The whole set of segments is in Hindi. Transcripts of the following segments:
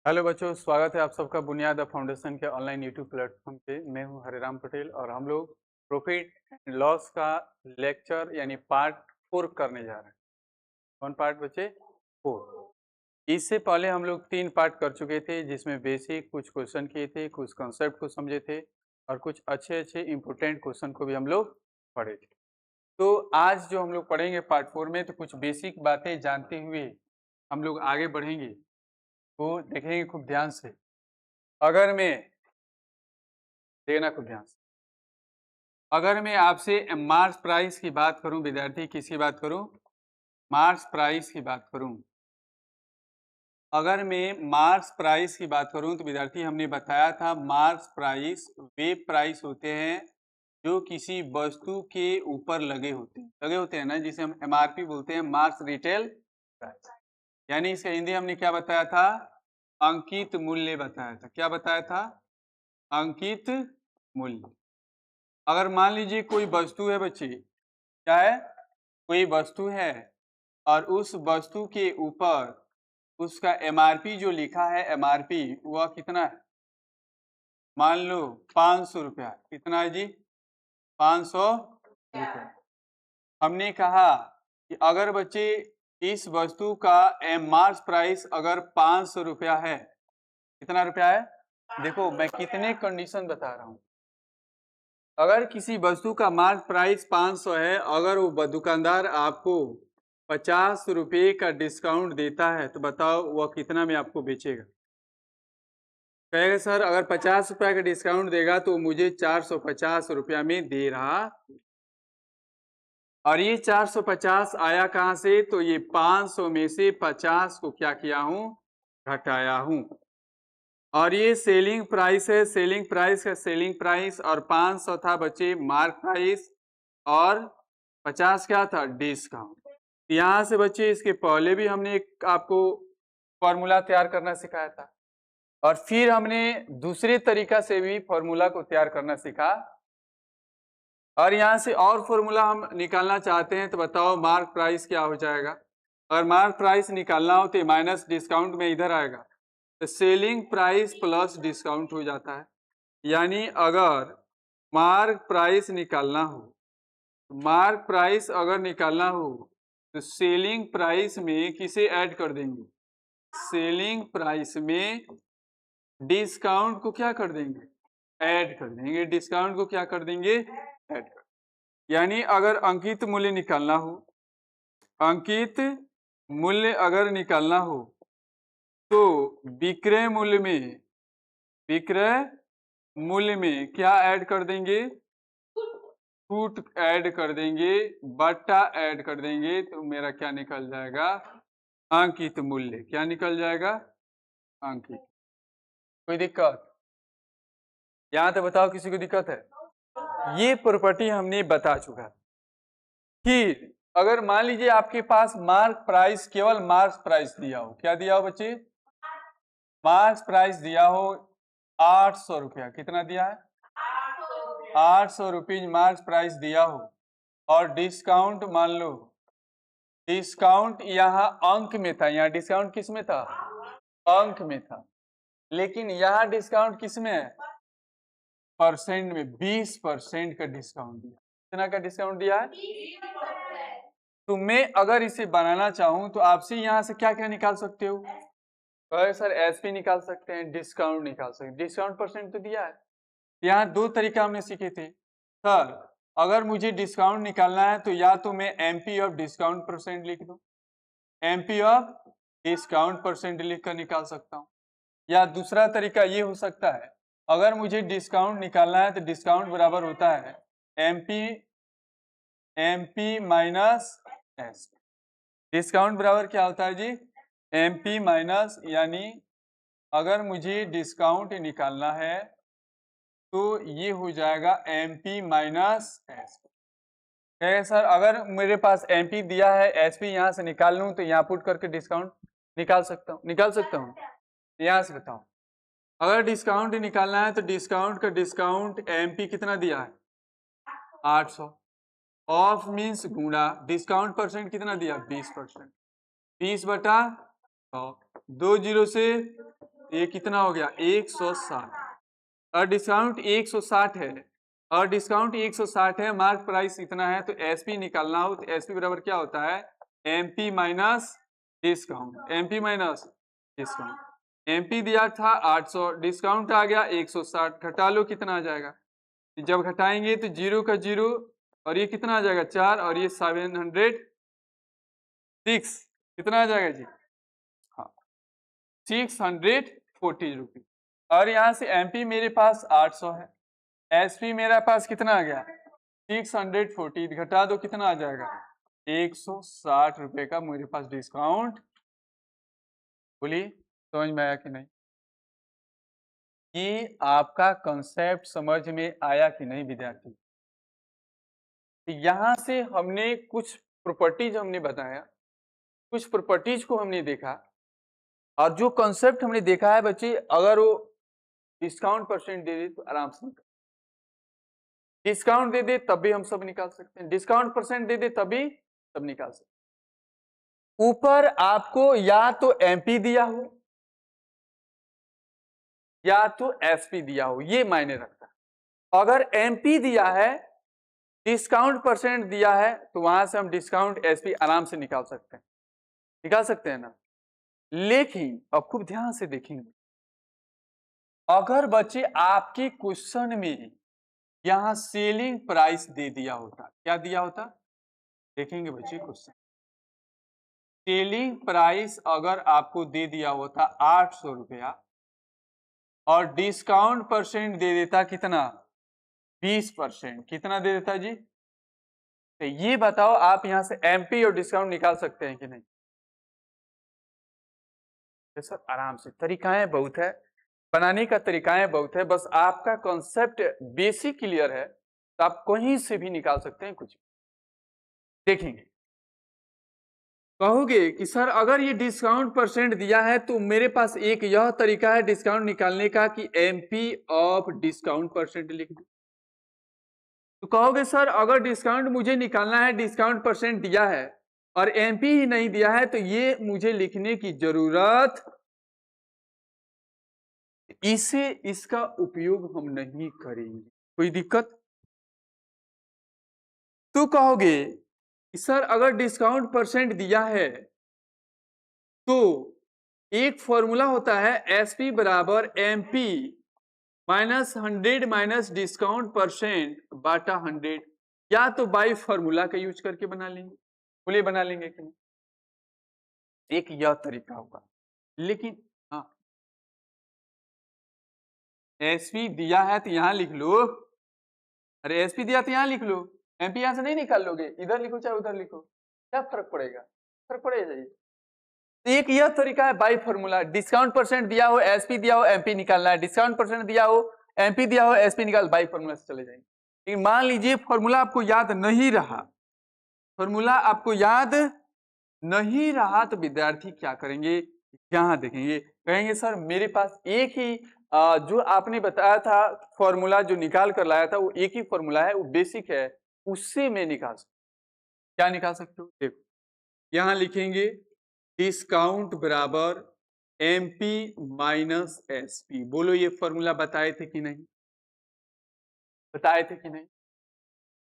हेलो बच्चों, स्वागत है आप सबका बुनियाद फाउंडेशन के ऑनलाइन यूट्यूब प्लेटफॉर्म पे। मैं हूं हरिराम पटेल और हम लोग प्रॉफिट एंड लॉस का लेक्चर यानी पार्ट 4 करने जा रहे हैं। कौन पार्ट बच्चे? 4। इससे पहले हम लोग 3 पार्ट कर चुके थे, जिसमें बेसिक कुछ क्वेश्चन किए थे, कुछ कॉन्सेप्ट को समझे थे और कुछ अच्छे अच्छे इंपॉर्टेंट क्वेश्चन को भी हम लोग पढ़े थे। तो आज जो हम लोग पढ़ेंगे पार्ट 4 में, तो कुछ बेसिक बातें जानते हुए हम लोग आगे बढ़ेंगे। वो देखेंगे खूब ध्यान से। अगर मैं देखना खूब ध्यान से, अगर मैं आपसे मार्च प्राइस की बात करूं, विद्यार्थी किसकी बात करूं? मार्च प्राइस की बात करूं। अगर मैं मार्च प्राइस की बात करूं तो विद्यार्थी हमने बताया था मार्च प्राइस वे प्राइस होते हैं जो किसी वस्तु के ऊपर लगे होते हैं ना, जिसे हम एमआरपी बोलते हैं, मार्च रिटेल प्राइस। यानी इसका हिंदी हमने क्या बताया था? अंकित मूल्य बताया था। क्या बताया था? अंकित मूल्य। अगर मान लीजिए कोई वस्तु है बच्चे, क्या है? कोई वस्तु है और उस वस्तु के ऊपर उसका एमआरपी जो लिखा है, एमआरपी वह कितना है? मान लो 500 रुपया। कितना है जी? 500 रुपया। हमने कहा कि अगर बच्चे इस वस्तु का मार्च प्राइस अगर 500 रुपया है, कितना रुपया है? देखो मैं कितने कंडीशन बता रहा हूं। अगर किसी वस्तु का मार्क प्राइस 500 है, अगर वो दुकानदार आपको 50 रुपये का डिस्काउंट देता है, तो बताओ वह कितना में आपको बेचेगा? कहेगा सर अगर 50 रुपया का डिस्काउंट देगा तो मुझे 450 रुपया में दे रहा। और ये 450 आया कहां से? तो ये 500 में से 50 को क्या किया हूं? घटाया हूं। और ये सेलिंग प्राइस है, सेलिंग प्राइस का सेलिंग प्राइस, और 500 था बच्चे मार्क प्राइस, और 50 क्या था? डिस्काउंट। यहाँ से बच्चे इसके पहले भी हमने एक आपको फॉर्मूला तैयार करना सिखाया था, और फिर हमने दूसरे तरीका से भी फॉर्मूला को तैयार करना सीखा। और यहाँ से और फॉर्मूला हम निकालना चाहते हैं, तो बताओ मार्क प्राइस क्या हो जाएगा? अगर मार्क प्राइस निकालना हो तो माइनस डिस्काउंट में इधर आएगा, तो सेलिंग प्राइस प्लस डिस्काउंट हो जाता है। यानी अगर मार्क प्राइस निकालना हो, मार्क प्राइस अगर निकालना हो तो सेलिंग प्राइस में किसे ऐड कर देंगे? सेलिंग प्राइस में डिस्काउंट को क्या कर देंगे? ऐड कर देंगे। डिस्काउंट को क्या कर देंगे? ऐड कर। यानी अगर अंकित मूल्य निकालना हो, अंकित मूल्य अगर निकालना हो तो विक्रय मूल्य में, विक्रय मूल्य में क्या ऐड कर देंगे? छूट ऐड कर देंगे, बट्टा ऐड कर देंगे, तो मेरा क्या निकल जाएगा? अंकित मूल्य। क्या निकल जाएगा? अंकित। कोई दिक्कत? यहां तक बताओ, किसी को दिक्कत है? ये प्रॉपर्टी हमने बता चुका है। फिर अगर मान लीजिए आपके पास मार्क प्राइस, केवल मार्क प्राइस दिया हो, क्या दिया हो बच्चे? मार्क प्राइस दिया हो 800 रुपया। कितना दिया है? 800 रुपीज मार्क प्राइस दिया हो, और डिस्काउंट मान लो, डिस्काउंट यहाँ अंक में था। यहाँ डिस्काउंट किस में था? अंक में था। लेकिन यहाँ डिस्काउंट किस में है? परसेंट में। 20% का डिस्काउंट दिया। कितना का डिस्काउंट दिया है? 20%। तो मैं अगर इसे बनाना चाहूं तो आपसे यहाँ से क्या क्या निकाल सकते हो? सर एसपी निकाल सकते हैं, डिस्काउंट निकाल सकते हैं। डिस्काउंट परसेंट तो दिया है। यहाँ दो तरीका हमने सीखे थे। सर अगर मुझे डिस्काउंट निकालना है तो या तो मैं एमपी ऑफ डिस्काउंट परसेंट लिख दूं, एमपी ऑफ डिस्काउंट परसेंट लिख कर निकाल सकता हूं। या दूसरा तरीका ये हो सकता है, अगर मुझे डिस्काउंट निकालना है तो डिस्काउंट बराबर होता है एमपी माइनस एस। डिस्काउंट बराबर क्या होता है जी? एमपी माइनस, यानी अगर मुझे डिस्काउंट निकालना है तो ये हो जाएगा एमपी माइनस एस। सर अगर मेरे पास एमपी दिया है, एसपी यहाँ से निकाल लूँ तो यहाँ पुट करके डिस्काउंट निकाल सकता हूँ? निकाल सकता हूँ। यहाँ से बताओ, अगर डिस्काउंट निकालना है तो डिस्काउंट का डिस्काउंट एमपी कितना दिया है? 800। ऑफ मीन्स गुणा, डिस्काउंट परसेंट कितना दिया? 20%। 20 बटा 100। 2 जीरो से ये कितना हो गया 160, और डिस्काउंट 160 है, और डिस्काउंट 160 है, मार्क प्राइस इतना है, तो एसपी निकालना हो तो एसपी बराबर क्या होता है MP minus discount, MP minus discount. MP दिया था 800, डिस्काउंट आ गया 160, घटा लो कितना आ जाएगा, जब घटाएंगे तो 0 का 0, और ये कितना आ जाएगा 4, और ये 706 कितना आ जाएगा जी, हाँ 640 रुपीज। और यहाँ से एमपी मेरे पास 800 है, एसपी मेरे पास कितना आ गया 640, घटा दो कितना आ जाएगा 160 रुपए का मेरे पास डिस्काउंट। बोलिए समझ में आया कि नहीं, ये आपका कंसेप्ट समझ में आया कि नहीं विद्यार्थी। यहां से हमने कुछ प्रॉपर्टीज हमने बताया, कुछ प्रॉपर्टीज को हमने देखा, और जो कंसेप्ट हमने देखा है बच्चे, अगर वो डिस्काउंट परसेंट दे दे तो आराम से निकाल, डिस्काउंट दे दे तब भी हम सब निकाल सकते हैं, डिस्काउंट परसेंट दे दे तभी सब निकाल सकते हैं। ऊपर आपको या तो एमपी दिया हो या तो एसपी दिया हो, ये मायने रखता है। अगर एमपी दिया है, डिस्काउंट परसेंट दिया है, तो वहां से हम डिस्काउंट एसपी आराम से निकाल सकते हैं, निकाल सकते हैं ना। लेकिन अब खूब ध्यान से देखेंगे, अगर बच्चे आपके क्वेश्चन में यहां सेलिंग प्राइस दे दिया होता, क्या दिया होता, देखेंगे बच्चे क्वेश्चन, सेलिंग प्राइस अगर आपको दे दिया होता 800 रुपया, और डिस्काउंट परसेंट दे देता कितना 20%, कितना दे देता जी, तो ये बताओ आप यहां से एमपी और डिस्काउंट निकाल सकते हैं कि नहीं। तो सर आराम से, तरीकाएं बहुत है, बनाने का तरीकाएं बहुत है, बस आपका कॉन्सेप्ट बेसिक क्लियर है तो आप कहीं से भी निकाल सकते हैं कुछ। देखेंगे, कहोगे कि सर अगर ये डिस्काउंट परसेंट दिया है तो मेरे पास एक यह तरीका है डिस्काउंट निकालने का कि एमपी ऑफ डिस्काउंट परसेंट लिख दो। तो कहोगे सर अगर डिस्काउंट मुझे निकालना है, डिस्काउंट परसेंट दिया है और एमपी ही नहीं दिया है, तो ये मुझे लिखने की जरूरत, इसे इसका उपयोग हम नहीं करेंगे, कोई दिक्कत। तो कहोगे सर अगर डिस्काउंट परसेंट दिया है तो एक फॉर्मूला होता है एसपी बराबर MP minus 100 minus discount percent बाटा 100, या तो बाई फॉर्मूला का यूज करके बना लेंगे, बोलिए बना लेंगे कि नहीं, एक यह तरीका होगा। लेकिन हाँ, एसपी दिया है तो यहां लिख लो, अरे एसपी दिया तो यहां लिख लो, एमपी यहां से नहीं निकाल लोगे, इधर लिखो चाहे उधर लिखो, क्या फर्क पड़ेगा, फर्क पड़ेगा जी। एक यह तरीका है बाई फॉर्मूला, डिस्काउंट परसेंट दिया हो, एसपी दिया हो, एमपी निकालना है, डिस्काउंट परसेंट दिया हो, एमपी दिया हो, एसपी निकाल, बाई फॉर्मूला से चले जाएंगे। लेकिन मान लीजिए फॉर्मूला आपको याद नहीं रहा, फॉर्मूला आपको याद नहीं रहा, तो विद्यार्थी क्या करेंगे, यहां देखेंगे, कहेंगे सर मेरे पास एक ही जो आपने बताया था फॉर्मूला जो निकाल कर लाया था वो एक ही फॉर्मूला है, वो बेसिक है, उससे मैं निकाल सकता, क्या निकाल सकते हो, देखो यहां लिखेंगे डिस्काउंट बराबर एमपी माइनस एसपी। बोलो ये फॉर्मूला बताए थे कि नहीं, बताए थे कि नहीं।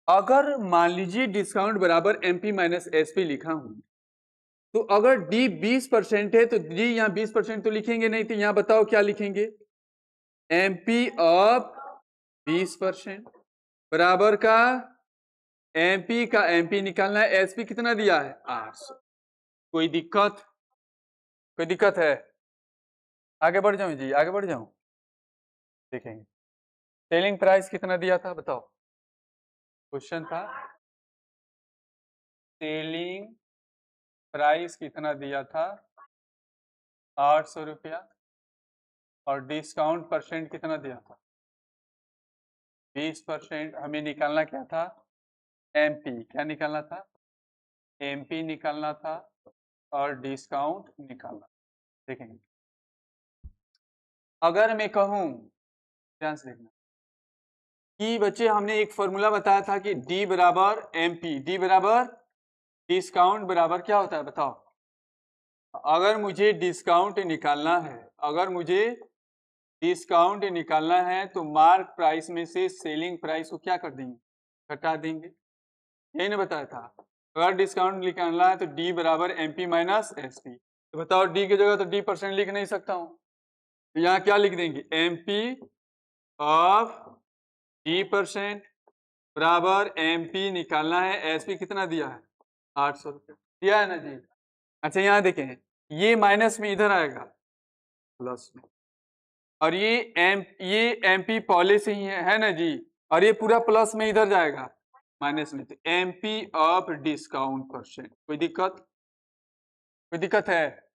अगर मान लीजिए डिस्काउंट बराबर एमपी माइनस एसपी लिखा हूं, तो अगर डी 20% है तो डी यहां 20% तो लिखेंगे नहीं, तो यहां बताओ क्या लिखेंगे, एमपी ऑफ 20% बराबर का एमपी का एमपी निकालना है, एसपी कितना दिया है 800। कोई दिक्कत, कोई दिक्कत है, आगे बढ़ जाऊं जी, आगे बढ़ जाऊं, देखेंगे सेलिंग प्राइस कितना दिया था बताओ, क्वेश्चन था सेलिंग प्राइस कितना दिया था 800 रुपया, और डिस्काउंट परसेंट कितना दिया था 20%। हमें निकालना क्या था एमपी, क्या निकालना था एमपी निकालना था, और डिस्काउंट निकालना। देखेंगे अगर मैं कहूं, ध्यान से देखना कि बच्चे हमने एक फॉर्मूला बताया था कि डी बराबर एमपी, डी बराबर डिस्काउंट बराबर क्या होता है बताओ, अगर मुझे डिस्काउंट निकालना है तो मार्क प्राइस में से सेलिंग प्राइस को क्या कर देंगे, घटा देंगे। यही ने बताया था। अगर डिस्काउंट निकालना है तो डी बराबर M P minus S P. तो बताओ डी की जगह तो डी परसेंट लिख नहीं सकता हूँ, तो यहाँ क्या लिख देंगे, M P of D percent बराबर एम पी निकालना है, एस पी कितना दिया है, 800 रुपये दिया है ना जी। अच्छा यहाँ देखें, ये माइनस में इधर आएगा प्लस में, और ये एम पी पॉलिसी ही है ना जी, और ये पूरा प्लस में इधर जाएगा माइनस में, तो M P of discount percent. कोई दिक्कत है?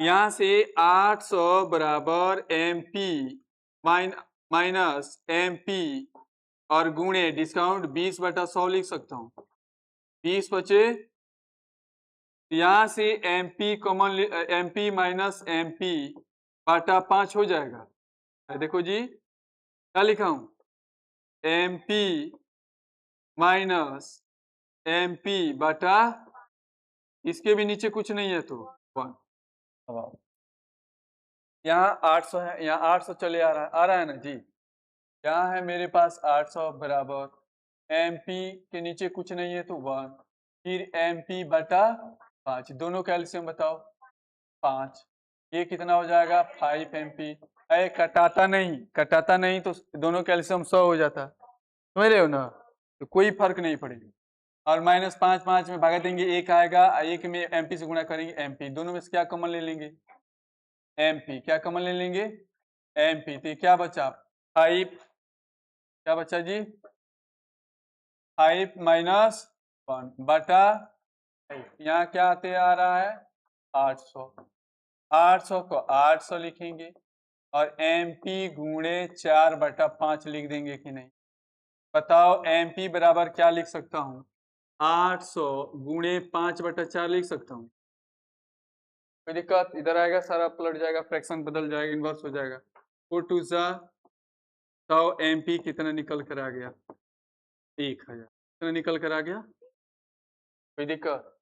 यहां से 800 बराबर M P minus M P और गुणे डिस्काउंट 20/100 लिख सकता हूं, 20 बचे, यहां से M P common, M P minus M P बटा 5 हो जाएगा। देखो जी क्या लिखा हूं, M P minus M P बटा, इसके भी नीचे कुछ नहीं है तो 1। यहाँ 800 है, यहाँ 800 चले आ रहा है ना जी। यहाँ है मेरे पास 800 बराबर एम पी के नीचे कुछ नहीं है तो 1, फिर एम पी बटा 5, दोनों का एलसीएम बताओ 5, ये कितना हो जाएगा 5 एम पी। अरे कटाता नहीं तो दोनों का एलसीएम 100 हो जाता, समझ रहे हो ना, तो कोई फर्क नहीं पड़ेगा। और -5 5 में भागा देंगे, एक आएगा, एक में एमपी से गुणा करेंगे एमपी, दोनों में से क्या कॉमन ले लेंगे, एमपी, क्या कॉमन ले लेंगे, एमपी, तो क्या बचा 5, क्या बचा जी 5 माइनस 1 बटा, यहाँ क्या आते आ रहा है 800, 800 को 800 लिखेंगे और एमपी गुणे 4/5 लिख देंगे कि नहीं, बताओ एमपी बराबर क्या लिख सकता हूँ, 800 गुणे 5/4 लिख सकता हूँ। कोई दिक्कत? इधर आएगा सारा पलट जाएगा, फ्रैक्शन बदल जाएगा, इन्वर्स हो जाएगा। 4 2 सा 100 एमपी कितना निकल कर आ गया, 1000 कितना निकल कर आ गया। कोई दिक्कत?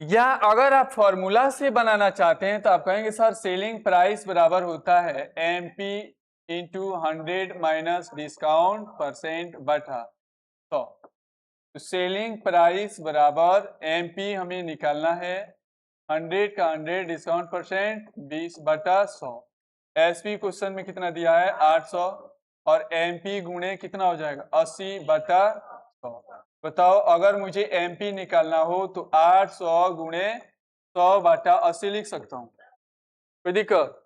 या अगर आप फॉर्मूला से बनाना चाहते हैं तो आप कहेंगे सर सेलिंग प्राइस बराबर होता है M P into 100 minus discount percent बटा 100। तो सेलिंग प्राइस बराबर एम पी हमें निकालना है, 100 का 100 discount percent 20/100। S P question में कितना दिया है 800, और एम पी गुणे कितना हो जाएगा 80/100। बताओ अगर मुझे एम पी निकालना हो तो 800 गुणे 100/80 लिख सकता हूँ। कोई दिक्कत?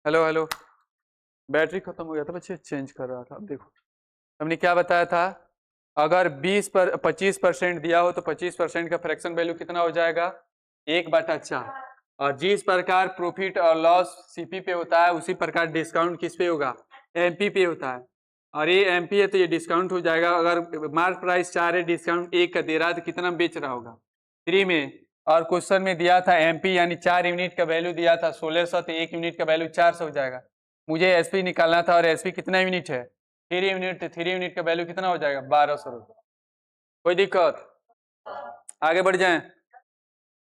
हेलो हेलो, बैटरी खत्म हो गया था बच्चे, चेंज कर रहा था। अब देखो हमने क्या बताया था, अगर 25% दिया हो तो 25% का फ्रैक्शन वैल्यू कितना हो जाएगा, 1/4। और जिस प्रकार प्रॉफिट और लॉस सीपी पे होता है उसी प्रकार डिस्काउंट किस पे होगा, एमपी पे होता है। और ये एमपी है तो ये डिस्काउंट हो जाएगा। अगर मार्क प्राइस 4 है, डिस्काउंट 1 का दे रहा है तो कितना बेच रहा होगा, 3 में। और क्वेश्चन में दिया था एमपी यानी 4 यूनिट का वैल्यू दिया था 1600, तो 1 यूनिट का वैल्यू 400 हो जाएगा। मुझे एसपी निकालना था और एसपी कितना यूनिट है, 3 यूनिट, तो 3 यूनिट का वैल्यू कितना हो जाएगा, 1200 रुपये। कोई दिक्कत, आगे बढ़ जाएं।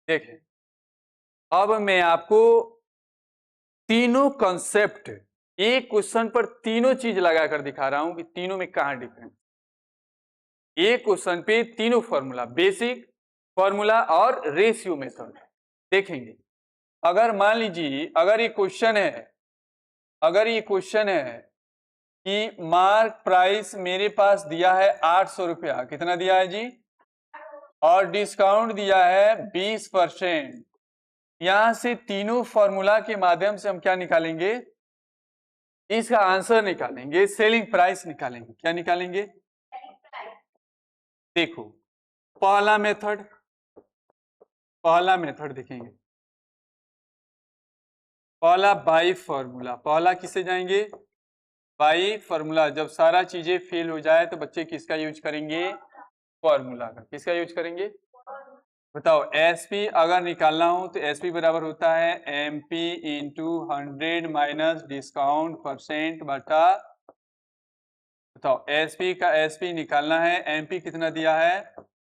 देखें अब मैं आपको तीनों कॉन्सेप्ट एक क्वेश्चन पर तीनों चीज लगाकर दिखा रहा हूं कि तीनों में कहां डिफरेंस। एक क्वेश्चन पे तीनों फॉर्मूला, बेसिक फॉर्मूला और रेशियो मेथड देखेंगे। अगर मान लीजिए अगर ये क्वेश्चन है कि मार्क प्राइस मेरे पास दिया है 800 रुपया, कितना दिया है जी, और डिस्काउंट दिया है 20%। यहां से तीनों फॉर्मूला के माध्यम से हम क्या निकालेंगे, इसका आंसर निकालेंगे, सेलिंग प्राइस निकालेंगे। क्या निकालेंगे, देखो पहला मेथड देखेंगे, पहला बाई फॉर्मूला। पहला किससे जाएंगे, बाई फॉर्मूला। जब सारा चीजें फेल हो जाए तो बच्चे किसका यूज करेंगे, फॉर्मूला का। किसका यूज करेंगे, बताओ। एसपी अगर निकालना हो तो एसपी बराबर होता है MP into 100 minus discount percent बटा, बताओ एसपी का एसपी निकालना है, एमपी कितना दिया है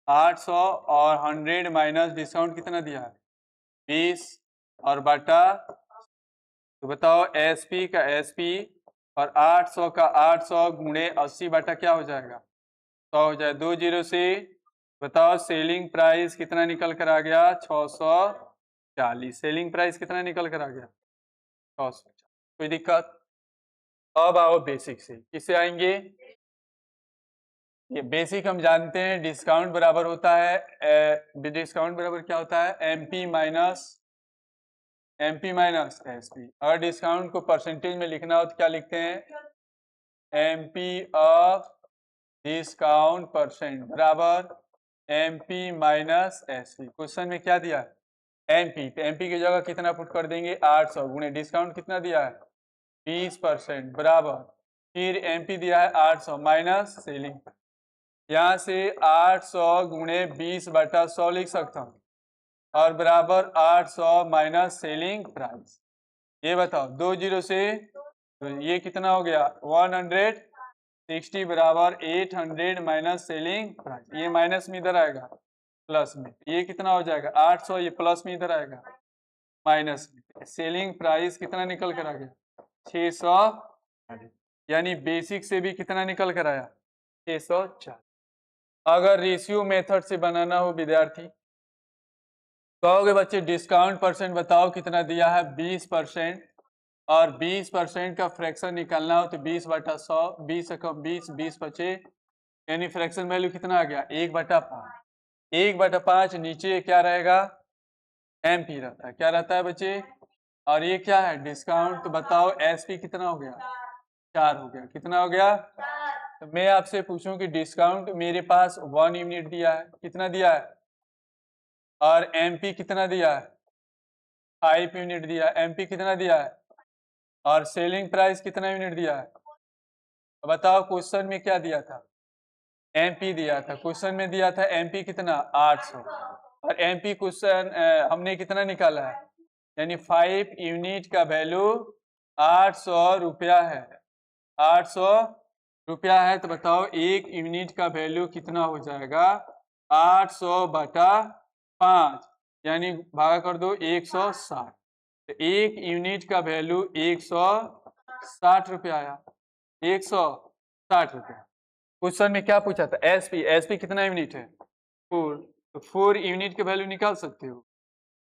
800 और 100 माइनस डिस्काउंट कितना दिया है 20 और बटा, तो बताओ एसपी का एसपी और 800 का 800 गुणे 80 बटा क्या हो जाएगा 100 हो जाए, 2 जीरो से। बताओ सेलिंग प्राइस कितना निकल कर आ गया 640। सेलिंग प्राइस कितना निकल कर आ गया 640। कोई दिक्कत, अब आओ बेसिक से। किससे आएंगे, ये बेसिक हम जानते हैं, डिस्काउंट बराबर होता है डिस्काउंट बराबर क्या होता है एमपी माइनस एसपी। अगर डिस्काउंट को परसेंटेज में लिखना हो तो क्या लिखते हैं, एमपी ऑफ डिस्काउंट परसेंट बराबर एमपी माइनस एसपी। क्वेश्चन में क्या दिया है एमपी, तो एमपी की जगह कितना पुट कर देंगे 800 गुणे डिस्काउंट कितना दिया है 20% बराबर, फिर एमपी दिया है 800 माइनस सेलिंग। यहाँ से 800 गुणे 20 बटा 100 लिख सकता हूँ और बराबर 800 माइनस सेलिंग प्राइस। ये बताओ 2 जीरो से, तो ये कितना हो गया 160 बराबर 800 माइनस सेलिंग प्राइस। ये माइनस में इधर आएगा प्लस में, ये कितना हो जाएगा 800, ये प्लस में इधर आएगा माइनस में। सेलिंग प्राइस कितना निकल कर आ गया 600, यानी बेसिक से भी कितना निकल कर आया 604। अगर रेशियो मेथड से बनाना हो विद्यार्थी, कहोगे बच्चे डिस्काउंट परसेंट बताओ कितना दिया है 20%, और 20% का फ्रैक्शन निकालना हो तो 20 बटा 100, 20 कम 20, 20 बचे, यानी फ्रैक्शन वैल्यू कितना आ गया 1/5। 1/5 नीचे क्या रहेगा एमपी रहता है, क्या रहता है बच्चे, और ये क्या है डिस्काउंट। तो बताओ एसपी कितना हो गया 4 हो गया, कितना हो गया। तो मैं आपसे पूछूं कि डिस्काउंट मेरे पास 1 यूनिट दिया है, कितना दिया है, और एमपी कितना दिया है 5 यूनिट दिया है, एमपी कितना दिया है, और सेलिंग प्राइस कितना यूनिट दिया है। तो बताओ क्वेश्चन में क्या दिया था एमपी दिया था, क्वेश्चन में दिया था एमपी कितना 800, और एमपी क्वेश्चन हमने कितना निकाला है, यानी 5 यूनिट का वैल्यू 800 रुपया है, 800 रुपया है। तो बताओ 1 यूनिट का वैल्यू कितना हो जाएगा 800 बटा 5, यानी भागा कर दो 160। तो 1 यूनिट का वैल्यू 160 रुपया आया, 160 रुपया। क्वेश्चन में क्या पूछा था एसपी, एसपी कितना यूनिट है 4, तो 4 यूनिट के वैल्यू निकाल सकते हो।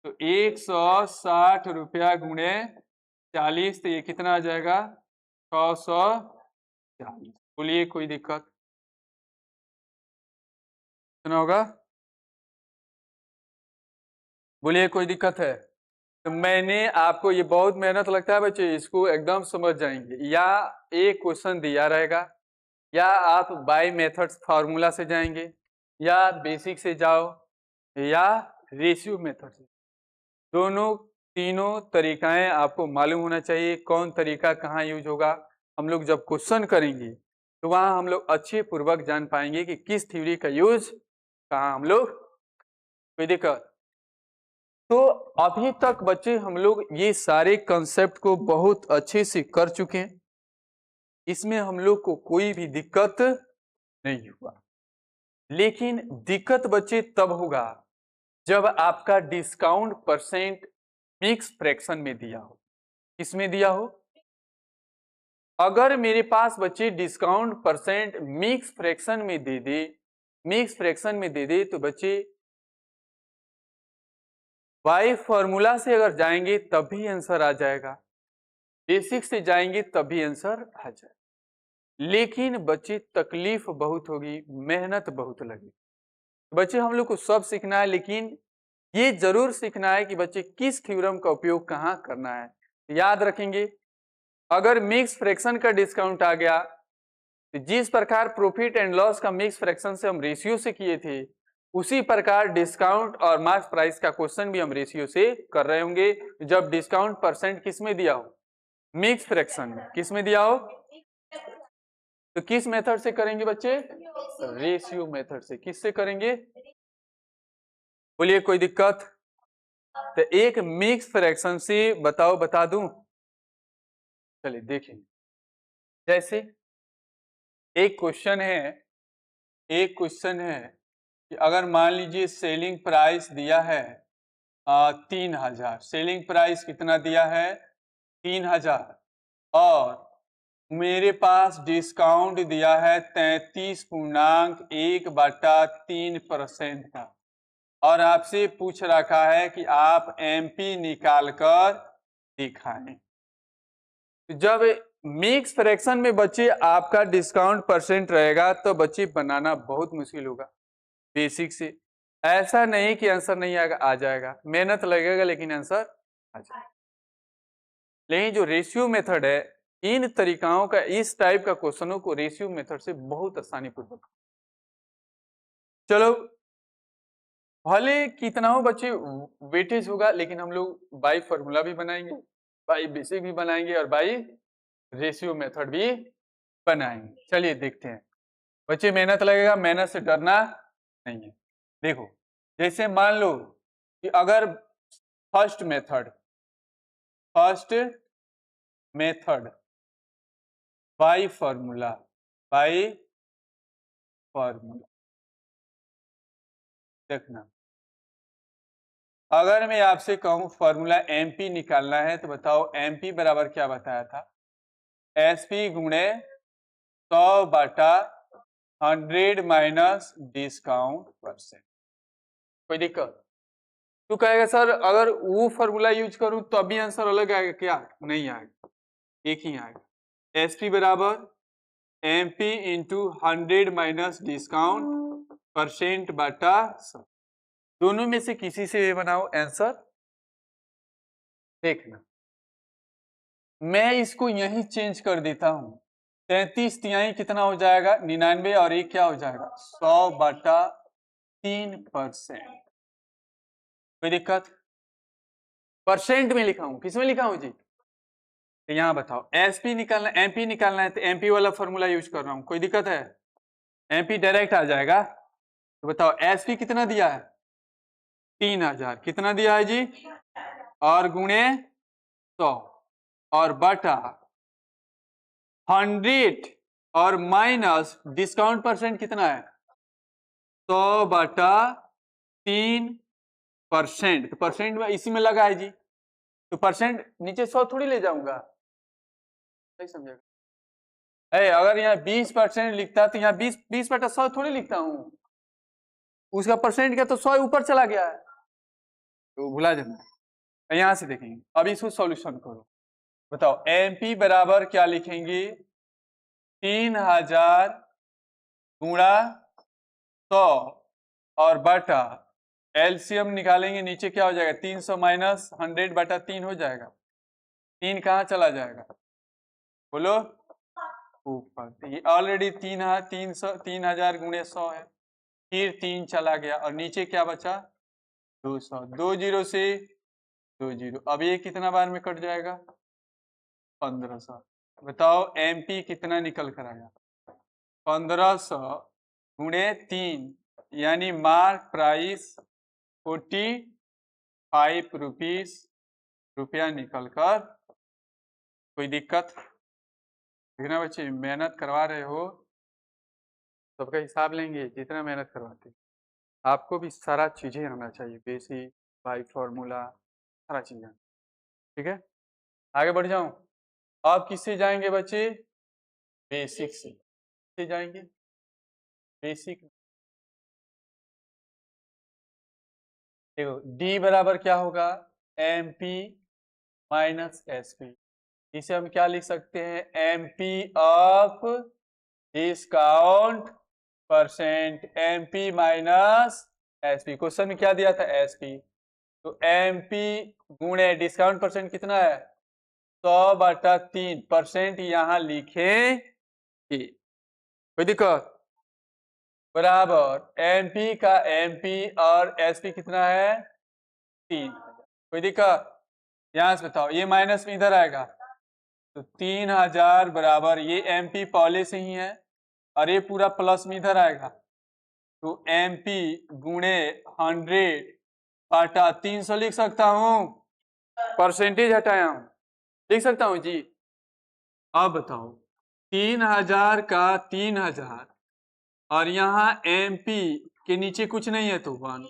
तो 160 रुपया गुणे 40, तो ये कितना आ जाएगा 640। बोलिए कोई दिक्कत, कितना होगा, बोलिए कोई दिक्कत है। तो मैंने आपको, ये बहुत मेहनत लगता है बच्चे, इसको एकदम समझ जाएंगे। या एक क्वेश्चन दिया रहेगा, या आप बाय मेथड्स फार्मूला से जाएंगे, या बेसिक से जाओ, या रेशियो मेथड से। दोनों तीनों तरीकाएं आपको मालूम होना चाहिए, कौन तरीका कहाँ यूज होगा। हम लोग जब क्वेश्चन करेंगे तो वहां हम लोग अच्छे पूर्वक जान पाएंगे कि किस थ्योरी का यूज कहाँ हम लोग। कोई दिक्कत? तो अभी तक बच्चे हम लोग ये सारे कंसेप्ट को बहुत अच्छे से कर चुके हैं, इसमें हम लोग को कोई भी दिक्कत नहीं हुआ। लेकिन दिक्कत बच्चे तब होगा जब आपका डिस्काउंट परसेंट मिक्स फ्रैक्शन में दिया हो। किसमें दिया हो? अगर मेरे पास बच्चे डिस्काउंट परसेंट मिक्स फ्रैक्शन में दे दे, मिक्स फ्रैक्शन में दे दे, तो बच्चे बाय फॉर्मूला से अगर जाएंगे तब भी आंसर आ जाएगा, बेसिक से जाएंगे तब भी आंसर आ जाएगा। लेकिन बच्चे तकलीफ बहुत होगी, मेहनत बहुत लगेगी। बच्चे हम लोग को सब सीखना है, लेकिन ये जरूर सीखना है कि बच्चे किस थ्योरम का उपयोग कहाँ करना है। याद रखेंगे, अगर मिक्स फ्रैक्शन का डिस्काउंट आ गया तो जिस प्रकार प्रॉफिट एंड लॉस का मिक्स फ्रैक्शन से हम रेशियो से किए थे, उसी प्रकार डिस्काउंट और मार्क्स प्राइस का क्वेश्चन भी हम रेशियो से कर रहे होंगे। जब डिस्काउंट परसेंट किस में दिया हो? मिक्स फ्रैक्शन में। किस में दिया हो? तो किस मेथड से करेंगे बच्चे? रेशियो मेथड से। किससे करेंगे? बोलिए, कोई दिक्कत? तो एक मिक्स फ्रैक्शन से बताओ, बता दूं? चलिए देखें, जैसे एक क्वेश्चन है कि अगर मान लीजिए सेलिंग प्राइस दिया है 3000, सेलिंग प्राइस कितना दिया है? 3000, और मेरे पास डिस्काउंट दिया है 33.1/3% का, और आपसे पूछ रखा है कि आप एमपी निकाल कर दिखाएं। जब मिक्स फ्रैक्शन में बच्चे आपका डिस्काउंट परसेंट रहेगा तो बच्चे बनाना बहुत मुश्किल होगा बेसिक से। ऐसा नहीं कि आंसर नहीं आएगा, आ जाएगा, मेहनत लगेगा लेकिन आंसर आ जाएगा। लेकिन जो रेशियो मेथड है, इन तरीकाओं का, इस टाइप का क्वेश्चनों को रेशियो मेथड से बहुत आसानी पूर्वक। चलो, भले कितना हो बच्चे वेटेज होगा, लेकिन हम लोग बाई फॉर्मूला भी बनाएंगे, बाई बेसिक भी बनाएंगे, और बाई रेशियो मेथड भी बनाएंगे। चलिए देखते हैं बच्चे, मेहनत लगेगा, मेहनत से डरना नहीं है। देखो, जैसे मान लो कि अगर फर्स्ट मेथड बाई फॉर्मूला देखना, अगर मैं आपसे कहूं फॉर्मूला एमपी निकालना है तो बताओ एमपी बराबर क्या बताया था? एसपी गुणे 100/100 माइनस डिस्काउंट परसेंट। कोई दिक्कत? तू कहेगा सर अगर वो फॉर्मूला यूज करूं तो अभी आंसर अलग आएगा क्या? नहीं आएगा, एक ही आएगा। एसपी बराबर MP into 100 minus discount percent बटा 100। दोनों में से किसी से भी बनाओ आंसर। देखना, मैं इसको यही चेंज कर देता हूं। 33 तिहाई कितना हो जाएगा? 99, और एक क्या हो जाएगा? 100/3%। कोई दिक्कत? परसेंट में लिखा हूं, किस में लिखा हूं जी? तो यहां बताओ, एसपी निकालना, एमपी निकालना है तो एमपी वाला फॉर्मूला यूज कर रहा हूं। कोई दिक्कत है? एमपी डायरेक्ट आ जाएगा। तो बताओ एसपी कितना दिया है? 3000। कितना दिया है जी? और गुणे 100, और बटा 100, और माइनस डिस्काउंट परसेंट कितना है? 100/3%। तो परसेंट में इसी में लगा है जी, तो परसेंट नीचे 100 थोड़ी ले जाऊंगा। सही समझेगा? अगर यहाँ 20% लिखता तो यहाँ 20/100 थोड़ी लिखता हूँ, उसका परसेंट का तो 100 ऊपर चला गया है, तो भुला जाना। यहां से देखेंगे, अब इसको सॉल्यूशन करो। बताओ एमपी बराबर क्या लिखेंगे? 3000 गुणा 100 और बटा एलसीएम निकालेंगे, नीचे क्या हो जाएगा, 300 माइनस 100/3 हो जाएगा। 3 कहाँ चला जाएगा, बोलो ऊपर। तो ये ऑलरेडी 3000 गुणे 100 है, फिर 3 चला गया और नीचे क्या बचा 200, 2 जीरो से 2 जीरो। अब ये कितना बार में कट जाएगा 1500। बताओ एमपी कितना निकल कर आया 1500 गुणे 3, यानी मार्क प्राइस 45 रुपया निकल कर। कोई दिक्कत देखना बच्चे, मेहनत करवा रहे हो सबका हिसाब लेंगे, जितना मेहनत करवाते आपको भी सारा चीजें आना चाहिए, बेसिक बाई फॉर्मूला सारा चीजें। ठीक है, आगे बढ़ जाऊं। आप किससे जाएंगे बच्चे, बेसिक से जाएंगे, बेसिक। देखो डी बराबर क्या होगा, M P minus S P. इसे हम क्या लिख सकते हैं, M P of discount percent, M P minus S P. Question में क्या दिया था, एस पी। तो एम पी गुणे डिस्काउंट परसेंट कितना है 100/3, परसेंट यहां लिखे कोई दिक्कत, बराबर एमपी का एमपी और एसपी कितना है 3। कोई दिक्कत, यहां से बताओ, ये माइनस में इधर आएगा तो 3000 बराबर, ये एमपी पहले से ही है और ये पूरा प्लस में इधर आएगा तो एमपी गुणे 100/300 लिख सकता हूं, परसेंटेज हटाया हूं, लिख सकता हूं जी। अब बताओ 3000 का 3000 और यहाँ एमपी के नीचे कुछ नहीं है तो 1,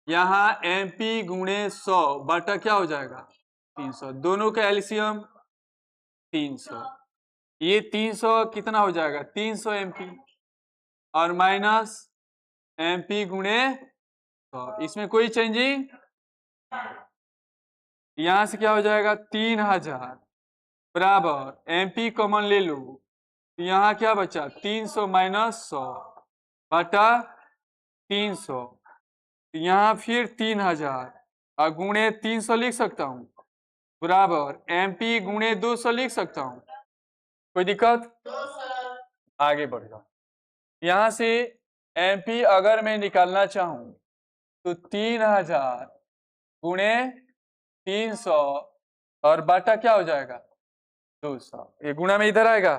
यहाँ एमपी गुणे 100 बटा क्या हो जाएगा 300, दोनों का एलसीएम 300। ये 300 कितना हो जाएगा 300 एमपी और माइनस एमपी गुणे 100, इसमें कोई चेंजिंग, यहां से क्या हो जाएगा 3000 बराबर एमपी कॉमन ले लो, यहाँ क्या बचा 300 माइनस 100 बटा 300, यहाँ फिर 3000 और गुणे 300 लिख सकता हूँ, बराबर एमपी गुणे 200 लिख सकता हूँ। कोई दिक्कत, आगे बढ़ जाओ। यहाँ से एमपी अगर मैं निकालना चाहूँ तो 3000 गुणे 300 और बाटा क्या हो जाएगा 200, ये गुणा में इधर आएगा,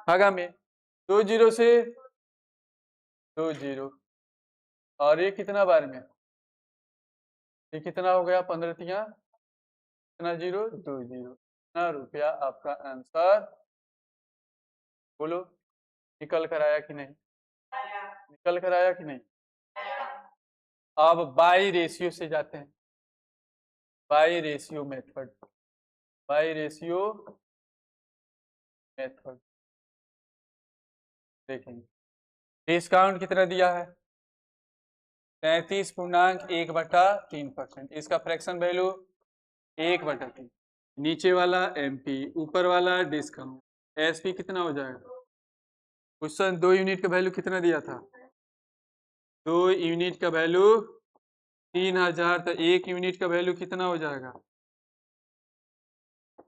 भागा में 2 जीरो से 2 जीरो और ये कितना बार में, ये कितना हो गया 15 तिया कितना जीरो 2 जीरो। कितना रुपया आपका आंसर, बोलो निकल कर आया कि नहीं, निकल कर आया कि नहीं। अब बाई रेशियो से जाते हैं, by ratio method, by ratio method देखेंगे। डिस्काउंट कितना दिया है 33.1/3%, इसका फ्रैक्शन वैल्यू 1/3, नीचे वाला एमपी ऊपर वाला डिस्काउंट, एसपी कितना हो जाएगा, क्वेश्चन 2 यूनिट का वैल्यू कितना दिया था 2 यूनिट का वैल्यू 3000, तो 1 यूनिट का वैल्यू कितना हो जाएगा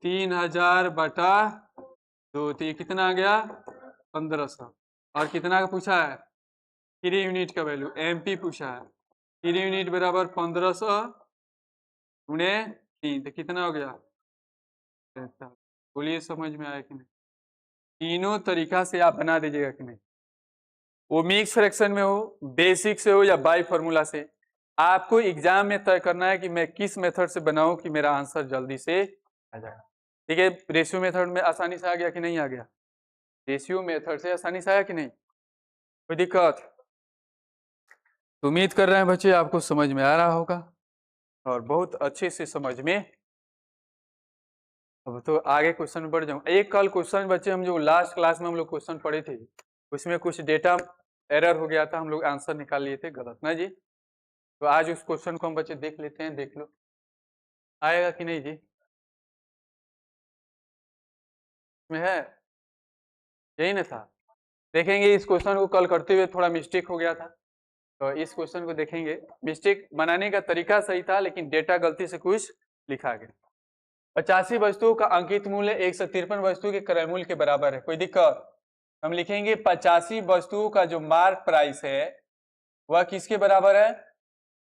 3000/2, तो ये कितना आ गया 1500। और कितना का पूछा है 3 यूनिट का वैल्यू, एमपी पूछा है, 3 यूनिट बराबर 1500 गुणे 3, तो कितना हो गया 43। बोलिए समझ में आया कि नहीं, तीनों तरीका से आप बना दीजिएगा कि नहीं, वो मिक्स फ्रैक्शन में हो, बेसिक से हो या बाई फॉर्मूला से, आपको एग्जाम में तय करना है कि मैं किस मेथड से बनाऊं कि मेरा आंसर जल्दी से आ जाए। ठीक है, रेशियो मेथड में आसानी से आ गया कि नहीं आ गया, रेशियो मेथड से आसानी से आया कि नहीं, कोई दिक्कत। तो उम्मीद कर रहे हैं बच्चे आपको समझ में आ रहा होगा और बहुत अच्छे से समझ में। अब तो आगे क्वेश्चन में बढ़ जाऊँ। एक कल क्वेश्चन बच्चे हम जो लास्ट क्लास में हम लोग क्वेश्चन पढ़े थे उसमें कुछ डेटा एरर हो गया था, हम लोग आंसर निकाल लिए थे गलत ना जी। तो आज उस क्वेश्चन को हम बच्चे देख लेते हैं, देख लो आएगा कि नहीं जी, में है यही ना था। देखेंगे इस क्वेश्चन को कल करते हुए थोड़ा मिस्टेक हो गया था, तो इस क्वेश्चन को देखेंगे। मिस्टेक बनाने का तरीका सही था लेकिन डेटा गलती से कुछ लिखा गया। 85 वस्तुओं का अंकित मूल्य 153 वस्तुओं के क्रय मूल्य के बराबर है। कोई दिक्कत? हम लिखेंगे 85 वस्तुओं का जो मार्क प्राइस है वह किसके बराबर है?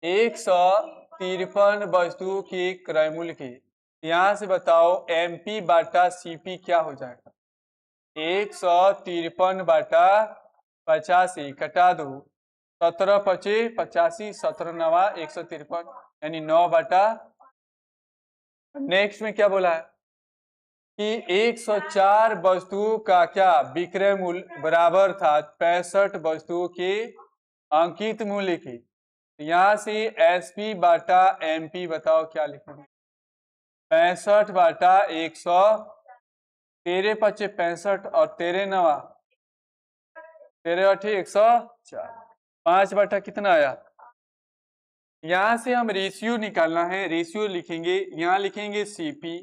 153 वस्तुओं की क्रय मूल्य की। यहां से बताओ MP बाटा CP क्या हो जाएगा? 153 बाटा 85 कटा दो, 17 25 85, 17 नवा 153 यानी 9 बाटा। नेक्स्ट में क्या बोला है कि 104 वस्तुओं का क्या विक्रय मूल्य बराबर था 65 वस्तुओं के अंकित मूल्य की। यहां से SP बाटा MP बताओ क्या लिखेंगे? 65 बाटा 100, 13 पच्चे 65 और 13 नवा 13 अठी 104, 5 बाटा कितना आया? यहां से हम रेशियो निकालना है, रेशियो लिखेंगे। यहां लिखेंगे CP,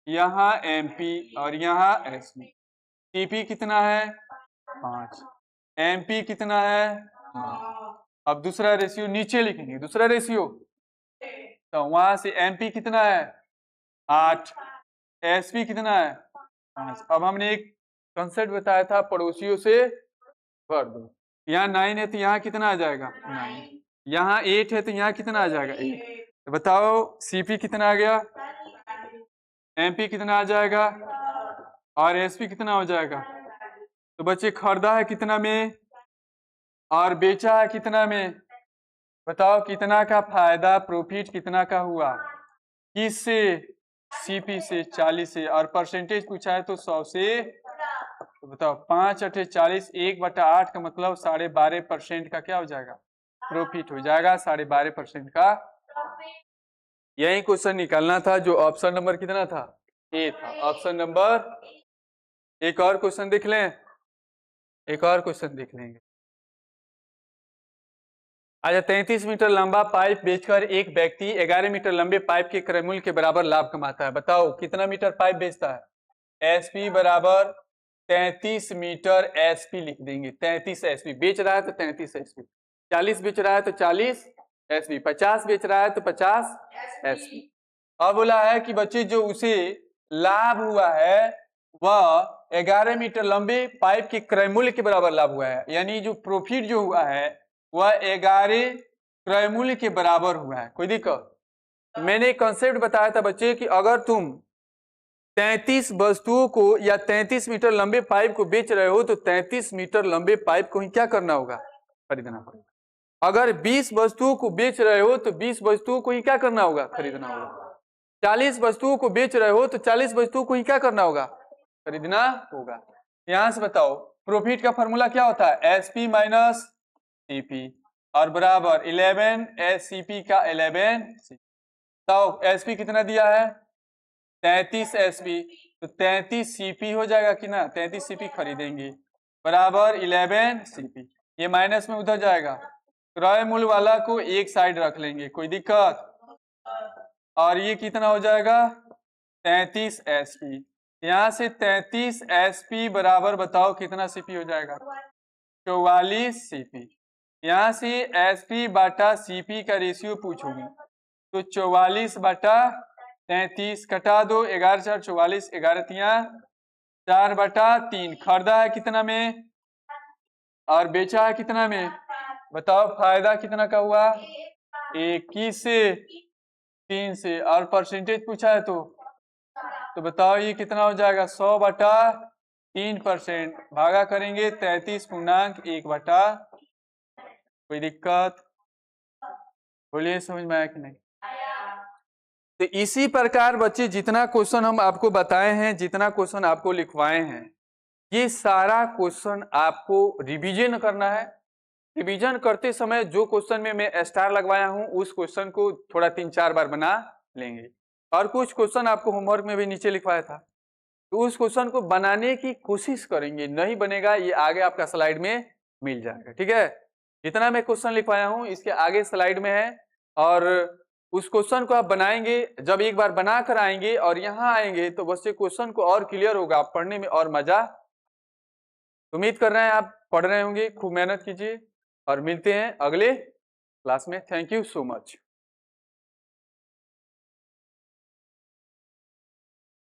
यहाँ MP और यहाँ SP। CP कितना है? 5। MP कितना है? 9। अब दूसरा रेशियो नीचे लिखेंगे, दूसरा रेशियो। तो वहां से MP कितना है? 8। SP कितना है? 5। अब हमने एक कंसेप्ट बताया था, पड़ोसियों से भर दो। यहाँ 9 है तो यहाँ कितना आ जाएगा? 9। यहाँ 8 है तो यहाँ कितना आ जाएगा? 8। तो बताओ CP कितना आ गया? MP कितना आ जाएगा? और SP कितना हो जाएगा? तो बच्चे खरीदा है कितना में और बेचा है कितना में? बताओ कितना का फायदा, प्रॉफिट कितना का हुआ? किससे? CP से, 40 से। और परसेंटेज पूछा है तो 100 से। तो बताओ 5 अठे 40, 1/8 का मतलब 12.5% का क्या हो जाएगा? प्रॉफिट हो जाएगा 12.5% का। यही क्वेश्चन निकालना था जो ऑप्शन नंबर कितना था? ए था। Option number. एक और क्वेश्चन देख लें, एक और क्वेश्चन देख लेंगे। अच्छा, 33 मीटर लंबा पाइप बेचकर एक व्यक्ति 11 मीटर लंबे पाइप के क्रय मूल्य के बराबर लाभ कमाता है। बताओ कितना मीटर पाइप बेचता है? SP बराबर 33 मीटर SP लिख देंगे। 33 SP बेच रहा है तो 33 SP, 40 बेच रहा है तो 40 SP, 50 बेच रहा है तो 50 SP। अब बोला है कि बच्चे जो उसे लाभ हुआ है वह 11 मीटर लंबे पाइप के क्रय मूल्य के बराबर लाभ हुआ है, यानी जो प्रॉफिट जो हुआ है वह 11 क्रय मूल्य के बराबर हुआ है। कोई दिक्कत? मैंने एक कंसेप्ट बताया था बच्चे कि अगर तुम 33 वस्तुओं को या 33 मीटर लंबे पाइप को बेच रहे हो तो 33 मीटर लंबे पाइप को ही क्या करना होगा? खरीदना पड़ेगा। अगर 20 वस्तुओं को बेच रहे हो तो 20 वस्तुओं को ही क्या करना होगा? खरीदना होगा। 40 वस्तुओं को बेच रहे हो तो 40 वस्तुओं को ही क्या करना होगा? खरीदना होगा। यहां से बताओ प्रॉफिट का फॉर्मूला क्या होता है? SP माइनस CP और बराबर 11 SCP का 11 तो SP कितना दिया है? 33 SP, तो 33 CP हो जाएगा कि ना? 33 CP खरीदेंगे बराबर 11 CP। ये माइनस में उधर जाएगा, क्रय मूल्य वाला को एक साइड रख लेंगे। कोई दिक्कत? और ये कितना हो जाएगा? 33 SP। यहाँ से 33 SP बराबर बताओ कितना CP हो जाएगा? 44 CP। यहाँ से SP बाटा CP का रेशियो पूछोगी तो 44 बाटा 33 कटा दो, 11 4 44, 11 3 4/3। खरीदा है कितना में और बेचा है कितना में? बताओ फायदा कितना का हुआ? 21 से, 3 से। और परसेंटेज पूछा है तो बताओ ये कितना हो जाएगा? 100/3%। भागा करेंगे 33.1/। कोई दिक्कत? बोलिए समझ में आया कि नहीं? तो इसी प्रकार बच्चे जितना क्वेश्चन हम आपको बताए हैं, जितना क्वेश्चन आपको लिखवाए हैं, ये सारा क्वेश्चन आपको रिवीजन करना है। रिवीजन करते समय जो क्वेश्चन में मैं स्टार लगवाया हूं उस क्वेश्चन को थोड़ा 3-4 बार बना लेंगे। और कुछ क्वेश्चन आपको होमवर्क में भी नीचे लिखवाया था तो उस क्वेश्चन को बनाने की कोशिश करेंगे। नहीं बनेगा ये आगे आपका स्लाइड में मिल जाएगा। ठीक है, जितना मैं क्वेश्चन लिखवाया हूं इसके आगे स्लाइड में है और उस क्वेश्चन को आप बनाएंगे। जब एक बार बना कर आएंगे और यहाँ आएंगे तो बस ये क्वेश्चन को और क्लियर होगा, पढ़ने में और मजा। उम्मीद कर रहे हैं आप पढ़ रहे होंगे, खूब मेहनत कीजिए और मिलते हैं अगले क्लास में। Thank you so much.